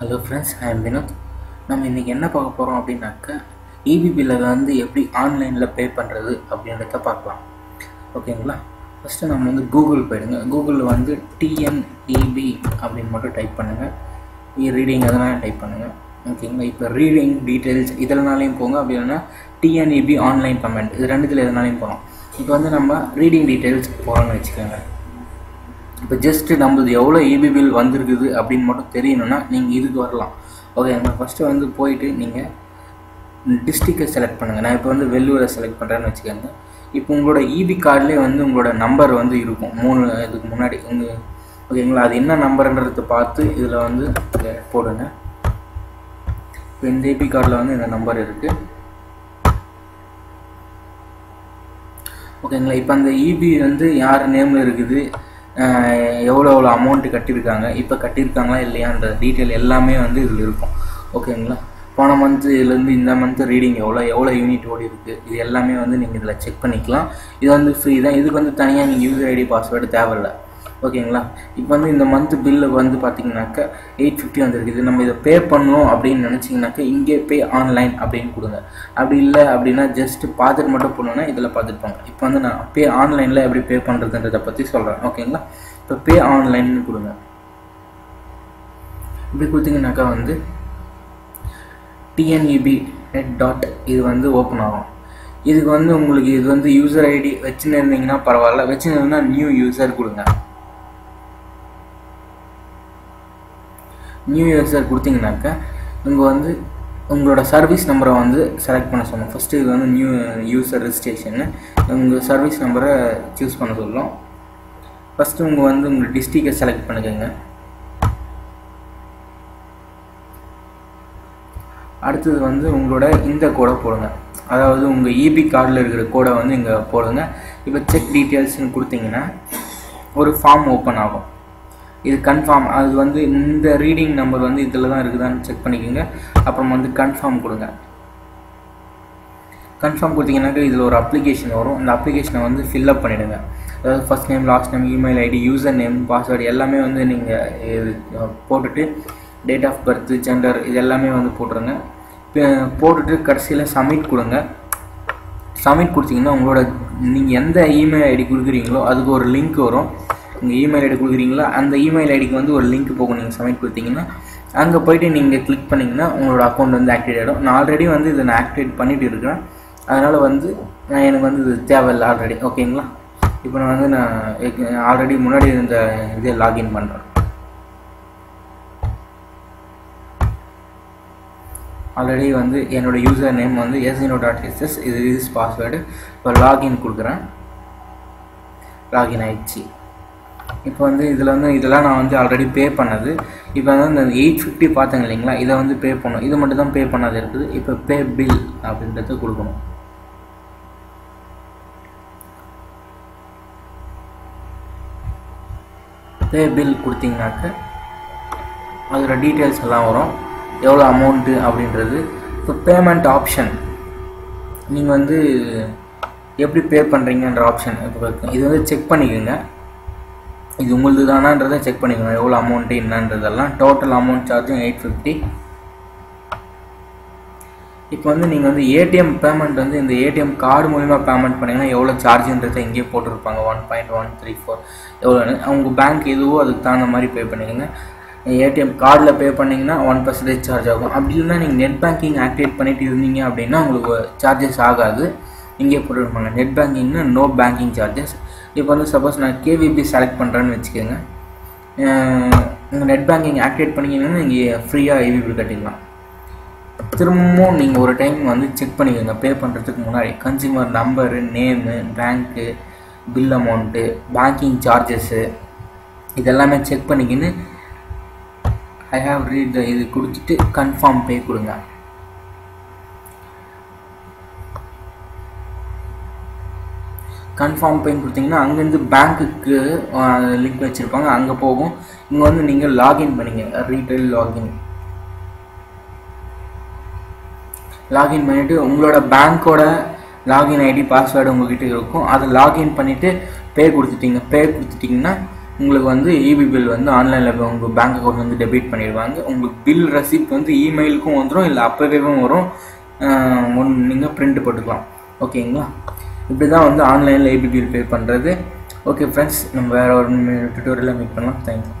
Hello friends, I am Vinod. நம்ம இன்றைக்கி என்ன பார்க்க போகிறோம் அப்படின்னாக்கா, இபி பில்லை வந்து எப்படி ஆன்லைனில் பே பண்ணுறது அப்படின்றத பார்க்கலாம். ஓகேங்களா? ஃபஸ்ட்டு நம்ம வந்து கூகுள் போயிடுங்க. கூகுளில் வந்து டிஎன்இபி அப்படின்னு மட்டும் டைப் பண்ணுங்கள். ரீடிங் எதனாலும் டைப் பண்ணுங்கள். ஓகேங்களா? இப்போ ரீடிங் டீட்டெயில்ஸ் இதனாலையும் போங்க, அப்படி இல்லைன்னா டிஎன்இபி ஆன்லைன் பேமெண்ட் இது ரெண்டுத்தில் எதனாலையும் போகலாம். இப்போ வந்து நம்ம ரீடிங் டீட்டெயில்ஸ் போகிறோன்னு வச்சுக்கோங்க. இப்போ ஜஸ்ட்டு நம்மளது எவ்வளோ இபி பில் வந்திருக்குது அப்படின்னு மட்டும் தெரியணும்னா நீங்கள் இதுக்கு வரலாம். ஓகேங்களா? ஃபஸ்ட்டு வந்து போயிட்டு நீங்கள் டிஸ்ட்ரிக்டை செலக்ட் பண்ணுங்கள். நான் இப்போ வந்து வெள்ளூரை செலக்ட் பண்ணுறேன்னு வச்சுக்கோங்க. இப்போ உங்களோட இபி கார்ட்லேயே வந்து உங்களோட நம்பர் வந்து இருக்கும் 3 இதுக்கு முன்னாடி ஓகேங்களா? அது என்ன நம்பர்ன்றதை பார்த்து இதில் வந்து போடுங்க. இப்போ இந்த இபி கார்டில் வந்து இந்த நம்பர் இருக்குது. ஓகேங்களா? இப்போ அந்த இபி வந்து யார் நேமில் இருக்குது, எவ்வளோ அமௌண்ட்டு கட்டியிருக்காங்க, இப்போ கட்டியிருக்காங்களா இல்லையா, அந்த டீட்டெயில் எல்லாமே வந்து இதில் இருக்கும். ஓகேங்களா? போன மந்த்து இதுலேருந்து இந்த மந்த்து ரீடிங் எவ்வளோ யூனிட் ஓடி இருக்குது, இது எல்லாமே வந்து நீங்கள் இதில் செக் பண்ணிக்கலாம். இது வந்து ஃப்ரீ தான். இதுக்கு வந்து தனியாக நீங்கள் யூசர் ஐடி பாஸ்வேர்டு தேவையில்லை. ஓகேங்களா? இப்போ வந்து இந்த மந்த்து பில்லு வந்து பார்த்தீங்கன்னாக்கா 850 வந்துருக்குது. நம்ம இதை பே பண்ணணும் அப்படின்னு நினச்சிங்கனாக்கா இங்கே பே ஆன்லைன் அப்படின்னு கொடுங்க. அப்படி இல்லை அப்படின்னா ஜஸ்ட்டு பார்த்துட்டு மட்டும் போகணுன்னா இதில் பார்த்துருப்பாங்க. இப்போ வந்து நான் பே ஆன்லைனில் எப்படி பே பண்ணுறதுன்றதை பற்றி சொல்கிறேன். ஓகேங்களா? இப்போ பே ஆன்லைன்னு கொடுங்க. இப்படி கொடுத்தீங்கன்னாக்கா வந்து டிஎன்இபி நெட் டாட் இது வந்து ஓப்பன் ஆகும். இதுக்கு வந்து உங்களுக்கு இது வந்து யூசர் ஐடி வச்சுன்னு இருந்தீங்கன்னா பரவாயில்ல, வச்சுன்னு இருந்தால் நியூ யூசர் கொடுங்க. நியூ யூசர் கொடுத்தீங்கன்னாக்கா இங்கே வந்து உங்களோட சர்வீஸ் நம்பரை வந்து செலக்ட் பண்ண சொல்லணும். ஃபஸ்ட்டு இது வந்து நியூ யூசர் ரெஜிஸ்ட்ரேஷன்னு உங்கள் சர்வீஸ் நம்பரை சூஸ் பண்ண சொல்லணும். ஃபஸ்ட்டு உங்கள் டிஸ்ட்ரிக்டை செலக்ட் பண்ணிக்கோங்க. அடுத்தது வந்து உங்களோட இந்த கோடை போடுங்க. அதாவது உங்கள் இபி கார்டில் இருக்கிற கோடை வந்து இங்கே போடுங்க. இப்போ செக் டீட்டெயில்ஸ்னு கொடுத்தீங்கன்னா ஒரு ஃபார்ம் ஓப்பன் ஆகும். இது கன்ஃபார்ம், அது வந்து இந்த ரீடிங் நம்பர் வந்து இதில் தான் இருக்குதான்னு செக் பண்ணிக்கோங்க. அப்புறம் வந்து கன்ஃபார்ம் கொடுங்க. கன்ஃபார்ம் கொடுத்தீங்கன்னாக்கா இதில் ஒரு அப்ளிகேஷன் வரும். அந்த அப்ளிகேஷனை வந்து ஃபில்அப் பண்ணிவிடுங்க. அதாவது first name, last name, email ID, user name, password எல்லாமே வந்து நீங்கள் போட்டுட்டு டேட் ஆஃப் பர்த், ஜெண்டர் இது எல்லாமே வந்து போட்டுருங்க. போட்டுட்டு கடைசியில் சப்மிட் கொடுங்க. சப்மிட் கொடுத்தீங்கன்னா உங்களோட நீங்கள் எந்த இமெயில் ஐடி கொடுக்குறீங்களோ அதுக்கு ஒரு லிங்க் வரும். உங்கள் இமெயில் ஐடி கொடுக்குறீங்களா அந்த இமெயில் ஐடிக்கு வந்து ஒரு லிங்க் போகும். நீங்கள் சப்மிட் கொடுத்தீங்கன்னா அங்கே போய்ட்டு நீங்கள் கிளிக் பண்ணிங்கன்னா உங்களோட அக்கௌண்ட் வந்து ஆக்டிவேட் ஆகிடும். நான் ஆல்ரெடி வந்து இதை நான் ஆக்டிவேட் பண்ணிகிட்டு இருக்கிறேன். அதனால் வந்து எனக்கு வந்து இது தேவையில்லை ஆல்ரெடி. ஓகேங்களா? இப்போ நான் வந்து ஆல்ரெடி முன்னாடி இந்த இதை லாகின் பண்ணுறேன். ஆல்ரெடி வந்து என்னோடய யூசர் நேம் வந்து SNO.SS, இது இஸ் பாஸ்வேர்டு. இப்போ லாகின் கொடுக்குறேன். லாகின் ஆகிடுச்சு. இப்போ வந்து இதில் வந்து இதெல்லாம் நான் வந்து ஆல்ரெடி பே பண்ணது. இப்போ வந்து இந்த 850 பார்த்தேங்க இல்லைங்களா, இதை வந்து பே பண்ணணும். இது மட்டும் தான் பே பண்ணாது இருக்குது. இப்போ பே பில் அப்படின்றத கொடுக்கணும். பே பில் கொடுத்தீங்கன்னாக்க அதோட டீட்டெயில்ஸ் எல்லாம் வரும், எவ்வளோ அமௌண்ட்டு அப்படின்றது. இப்போ பேமெண்ட் ஆப்ஷன் நீங்கள் வந்து எப்படி பே பண்ணுறீங்கன்ற ஆப்ஷன் இப்போ இது வந்து செக் பண்ணிக்கோங்க. இது உங்களுக்கு தானான்றதை செக் பண்ணிக்கணும். எவ்வளோ அமௌண்ட்டு என்னன்றதெல்லாம். டோட்டல் அமௌண்ட் சார்ஜும் 850. இப்போ வந்து நீங்கள் வந்து ஏடிஎம் பேமெண்ட் வந்து இந்த ஏடிஎம் கார்டு மூலிமா பேமெண்ட் பண்ணிங்கன்னா எவ்வளோ சார்ஜுன்றதை இங்கேயே போட்டிருப்பாங்க. 1.134 எவ்வளோன்னு. அவங்க பேங்க் எதுவோ அதுக்கு தகுந்த மாதிரி பே பண்ணிக்கோங்க. ஏடிஎம் கார்டில் பே பண்ணிங்கன்னா 1% சார்ஜ் ஆகும். அப்படி இல்லைன்னா நீங்கள் நெட் பேங்கிங் ஆக்டிவேட் பண்ணிட்டு இருந்தீங்க அப்படின்னா உங்களுக்கு சார்ஜஸ் ஆகாது. இங்கே போட்டுருப்பாங்க நெட் பேங்கிங்னா நோ பேங்கிங் சார்ஜஸ். இப்போ வந்து சப்போஸ் நான் கேவிபி செலக்ட் பண்ணுறேன்னு வச்சுக்கோங்க. உங்கள் நெட் பேங்கிங் ஆக்டிவேட் பண்ணிங்கன்னா நீங்கள் ஃப்ரீயாக இபி பில் கட்டிடலாம். திரும்பவும் நீங்கள் ஒரு டைம் வந்து செக் பண்ணிக்கோங்க. பே பண்ணுறதுக்கு முன்னாடி கன்சியூமர் நம்பரு, நேமு, பேங்க்கு, பில் அமௌண்ட்டு, பேங்கிங் சார்ஜஸ்ஸு இதெல்லாமே செக் பண்ணிக்கின்னு ஐ ஹாவ் ரீட் இது கொடுத்துட்டு கன்ஃபார்ம் பே கொடுங்க. கன்ஃபார்ம் பே கொடுத்தீங்கன்னா அங்கேருந்து பேங்க்குக்கு லிங்க் வச்சுருப்பாங்க, அங்கே போகும். இங்கே வந்து நீங்கள் லாகின் பண்ணிங்க. ரீட்டைல் லாகின் பண்ணிவிட்டு உங்களோட பேங்க்கோட லாகின் ஐடி பாஸ்வேர்டு உங்கள்கிட்ட இருக்கும். அதை லாகின் பண்ணிவிட்டு பே கொடுத்துட்டிங்கன்னா உங்களுக்கு வந்து இபி பில் வந்து ஆன்லைனில் உங்கள் பேங்க் அக்கௌண்ட் வந்து டெபிட் பண்ணிடுவாங்க. உங்களுக்கு பில் ரெசிப்ட் வந்து இமெயிலுக்கும் வந்துடும், இல்லை அப்போவே வரும். நீங்கள் பிரிண்ட் போட்டுக்கலாம். ஓகேங்களா? இப்படி தான் வந்து ஆன்லைனில் இபி பில் பே பண்ணுறது. ஓகே ஃப்ரெண்ட்ஸ், நம்ம வேறு ஒரு டியூட்டோரியலில் மீட் பண்ணலாம். தேங்க்யூ.